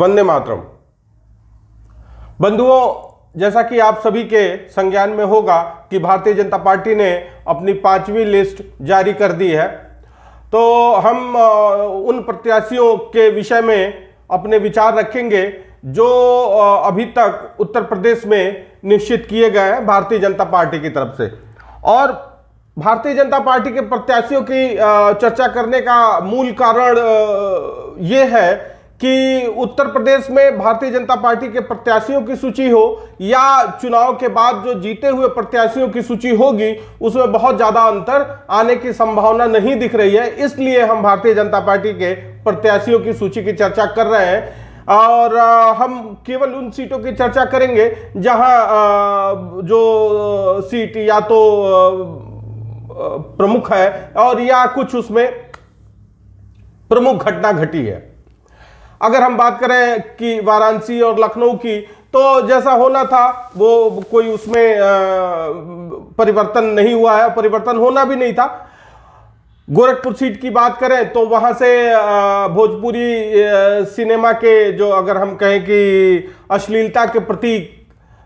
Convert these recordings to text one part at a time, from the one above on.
वंदे मातरम। बंधुओं, जैसा कि आप सभी के संज्ञान में होगा कि भारतीय जनता पार्टी ने अपनी 5वीं लिस्ट जारी कर दी है। तो हम उन प्रत्याशियों के विषय में अपने विचार रखेंगे जो अभी तक उत्तर प्रदेश में निश्चित किए गए हैं भारतीय जनता पार्टी की तरफ से। और भारतीय जनता पार्टी के प्रत्याशियों की चर्चा करने का मूल कारण ये है कि उत्तर प्रदेश में भारतीय जनता पार्टी के प्रत्याशियों की सूची हो या चुनाव के बाद जो जीते हुए प्रत्याशियों की सूची होगी, उसमें बहुत ज्यादा अंतर आने की संभावना नहीं दिख रही है। इसलिए हम भारतीय जनता पार्टी के प्रत्याशियों की सूची की चर्चा कर रहे हैं और हम केवल उन सीटों की चर्चा करेंगे जहां जो सीट या तो प्रमुख है और या कुछ उसमें प्रमुख घटना घटी है। अगर हम बात करें कि वाराणसी और लखनऊ की, तो जैसा होना था वो कोई उसमें परिवर्तन नहीं हुआ है, परिवर्तन होना भी नहीं था। गोरखपुर सीट की बात करें तो वहां से भोजपुरी सिनेमा के जो अगर हम कहें कि अश्लीलता के प्रतीक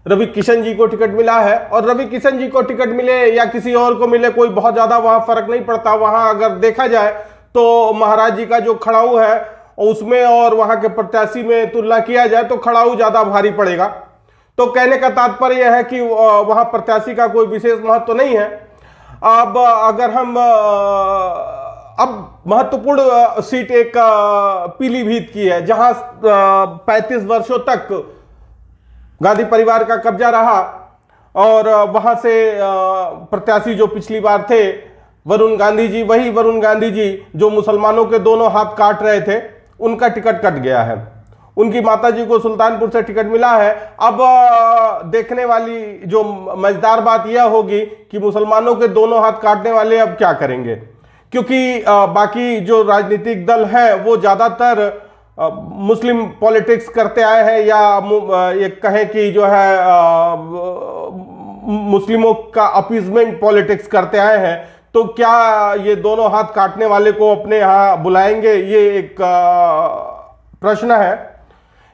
रवि किशन जी को टिकट मिला है। और रवि किशन जी को टिकट मिले या किसी और को मिले, कोई बहुत ज्यादा वहां फर्क नहीं पड़ता। वहां अगर देखा जाए तो महाराज जी का जो खड़ाऊ है उसमें और वहां के प्रत्याशी में तुलना किया जाए तो खड़ाऊ ज्यादा भारी पड़ेगा। तो कहने का तात्पर्य है कि वहां प्रत्याशी का कोई विशेष महत्व नहीं है। अब अगर हम अब महत्वपूर्ण सीट एक पीलीभीत की है, जहां 35 वर्षों तक गांधी परिवार का कब्जा रहा और वहां से प्रत्याशी जो पिछली बार थे वरुण गांधी जी, वही वरुण गांधी जी जो मुसलमानों के दोनों हाथ काट रहे थे, उनका टिकट कट गया है। उनकी माताजी को सुल्तानपुर से टिकट मिला है। अब देखने वाली जो मजेदार बात यह होगी कि मुसलमानों के दोनों हाथ काटने वाले अब क्या करेंगे, क्योंकि बाकी जो राजनीतिक दल हैं वो ज्यादातर मुस्लिम पॉलिटिक्स करते आए हैं या ये कहें कि जो है मुस्लिमों का अपीजमेंट पॉलिटिक्स करते आए हैं। तो क्या ये दोनों हाथ काटने वाले को अपने यहां बुलाएंगे, ये एक प्रश्न है।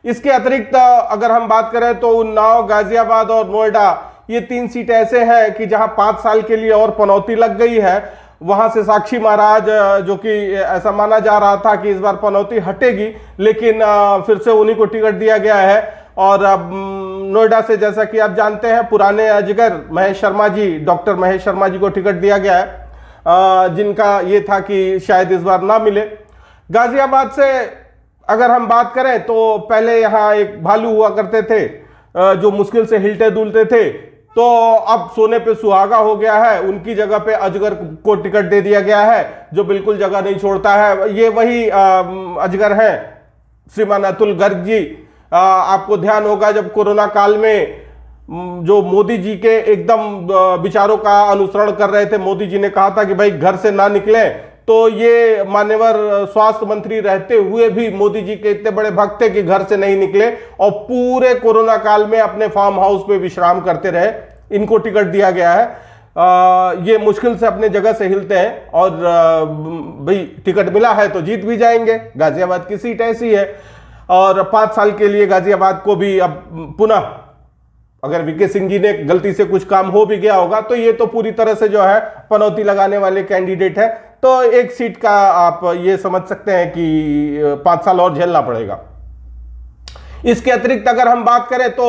इसके अतिरिक्त अगर हम बात करें तो उन्नाव, गाजियाबाद और नोएडा, ये 3 सीट ऐसे हैं कि जहां 5 साल के लिए और पनौती लग गई है। वहां से साक्षी महाराज, जो कि ऐसा माना जा रहा था कि इस बार पनौती हटेगी, लेकिन फिर से उन्हीं को टिकट दिया गया है। और अब नोएडा से जैसा कि आप जानते हैं पुराने अजगर महेश शर्मा जी, डॉक्टर महेश शर्मा जी को टिकट दिया गया है, जिनका ये था कि शायद इस बार ना मिले। गाजियाबाद से अगर हम बात करें तो पहले यहाँ एक भालू हुआ करते थे जो मुश्किल से हिलते डुलते थे, तो अब सोने पे सुहागा हो गया है। उनकी जगह पे अजगर को टिकट दे दिया गया है जो बिल्कुल जगह नहीं छोड़ता है। ये वही अजगर हैं, श्रीमान अतुल गर्ग जी। आपको ध्यान होगा जब कोरोना काल में जो मोदी जी के एकदम विचारों का अनुसरण कर रहे थे, मोदी जी ने कहा था कि भाई घर से ना निकले, तो ये मान्यवर स्वास्थ्य मंत्री रहते हुए भी मोदी जी के इतने बड़े भक्त थे कि घर से नहीं निकले और पूरे कोरोना काल में अपने फार्म हाउस पे विश्राम करते रहे। इनको टिकट दिया गया है। ये मुश्किल से अपने जगह से हिलते हैं और भाई टिकट मिला है तो जीत भी जाएंगे। गाजियाबाद की सीट ऐसी है और 5 साल के लिए गाजियाबाद को भी अब पुनः, अगर वीके सिंह जी ने गलती से कुछ काम हो भी गया होगा तो ये तो पूरी तरह से जो है पनौती लगाने वाले कैंडिडेट है। तो एक सीट का आप ये समझ सकते हैं कि 5 साल और झेलना पड़ेगा। इसके अतिरिक्त अगर हम बात करें तो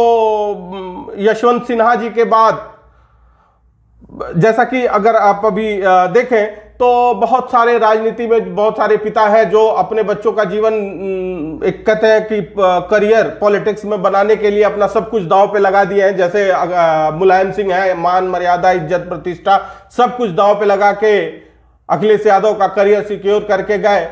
यशवंत सिन्हा जी के बाद, जैसा कि अगर आप अभी देखें तो बहुत सारे राजनीति में बहुत सारे पिता हैं जो अपने बच्चों का जीवन एक कहते हैं कि करियर पॉलिटिक्स में बनाने के लिए अपना सब कुछ दांव पे लगा दिए हैं। जैसे मुलायम सिंह है, मान मर्यादा इज्जत प्रतिष्ठा सब कुछ दांव पे लगा के अखिलेश यादव का करियर सिक्योर करके गए।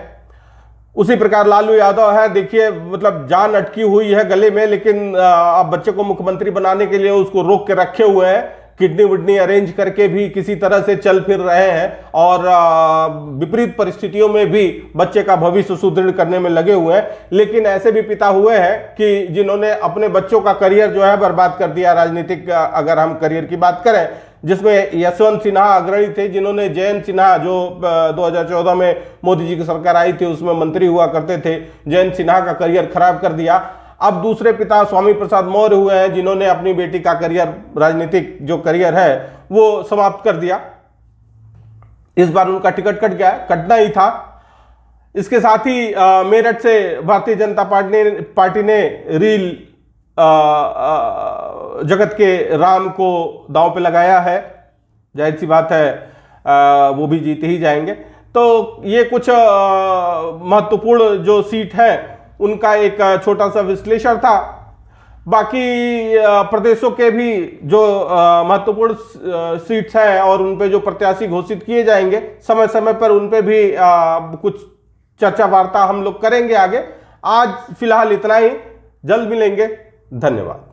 उसी प्रकार लालू यादव है, देखिए मतलब जान अटकी हुई है गले में, लेकिन अब बच्चे को मुख्यमंत्री बनाने के लिए उसको रोक के रखे हुए हैं। किडनी विडनी अरेंज करके भी किसी तरह से चल फिर रहे हैं और विपरीत परिस्थितियों में भी बच्चे का भविष्य सुदृढ़ करने में लगे हुए हैं। लेकिन ऐसे भी पिता हुए हैं कि जिन्होंने अपने बच्चों का करियर जो है बर्बाद कर दिया। राजनीतिक अगर हम करियर की बात करें जिसमें यशवंत सिन्हा अग्रणी थे, जिन्होंने जयंत सिन्हा जो 2014 में मोदी जी की सरकार आई थी उसमें मंत्री हुआ करते थे, जयंत सिन्हा का करियर खराब कर दिया। अब दूसरे पिता स्वामी प्रसाद मौर्य हुए हैं, जिन्होंने अपनी बेटी का करियर, राजनीतिक जो करियर है वो समाप्त कर दिया। इस बार उनका टिकट कट गया, कटना ही था। इसके साथ ही मेरठ से भारतीय जनता पार्टी ने रील जगत के राम को दांव पे लगाया है। जाहिर सी बात है वो भी जीत ही जाएंगे। तो ये कुछ महत्वपूर्ण जो सीट है उनका एक छोटा सा विश्लेषण था। बाकी प्रदेशों के भी जो महत्वपूर्ण सीट्स हैं और उन पे जो प्रत्याशी घोषित किए जाएंगे, समय समय पर उन पे भी कुछ चर्चा वार्ता हम लोग करेंगे आगे। आज फिलहाल इतना ही, जल्द मिलेंगे। धन्यवाद।